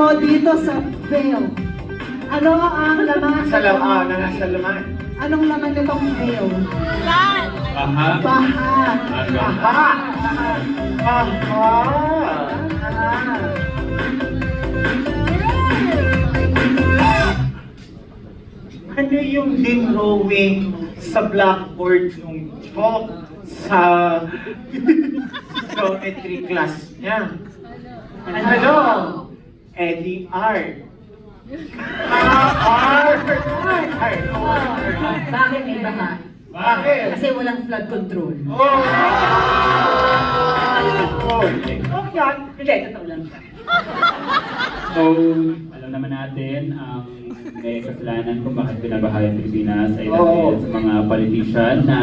mo dito sa veil? Ano ang laman? Nasa laman, nasa laman. Anong laman nitong veil? Aha. Baha. Aha! Aha! Ano yung dinrowing sa blackboard ng chalk sa geometry class niya? Ano? Eddie Art. Art! Bakit may baha? Bakit? Kasi walang flood control. Oh! Okay, Hindi, totoo lang. So, alam naman natin ang may kasalanan kung bakit binabaha yung Pilipinas ay dahil sa mga politician na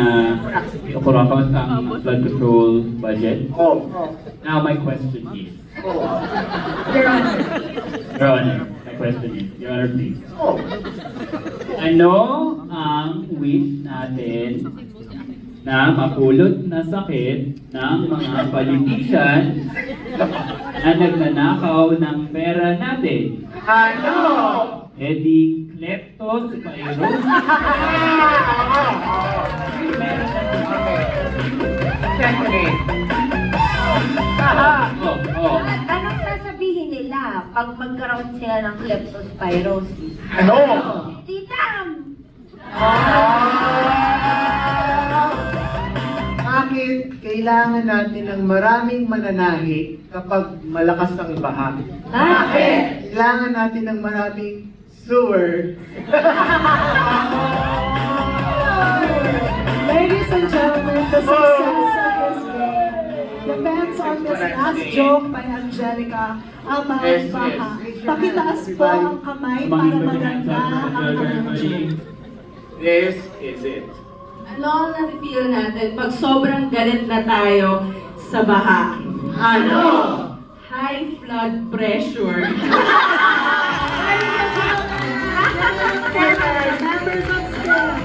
kurakot ang flood control budget. Oh. Now, my question is, Oh. Your Honor. Your Honor, my question is, Your Honor, please. Oh. Ano ang wish natin na mapulot na sakit ng mga politician na nagnanakaw ng pera natin? Ano? Eddie Kleptospirosis. Meron na Stephanie. Oh. Anong sasabihin nila pag magkaroon sila ng kleptospirosis? Ano? Titam! Bakit kailangan natin ng maraming mananahi kapag malakas ang baha? Bakit? Kailangan natin ng maraming sewer. Ladies and gentlemen, the success of this game depends on this last joke by Angelica about Yes, baha. yes. Pakitaas po ang kamay para maganda ang kanyang joke. This is it. Ano ang nafe-feel natin pag sobrang galit na tayo sa baha? Ano? High blood pressure. Members of staff,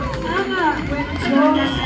when jokes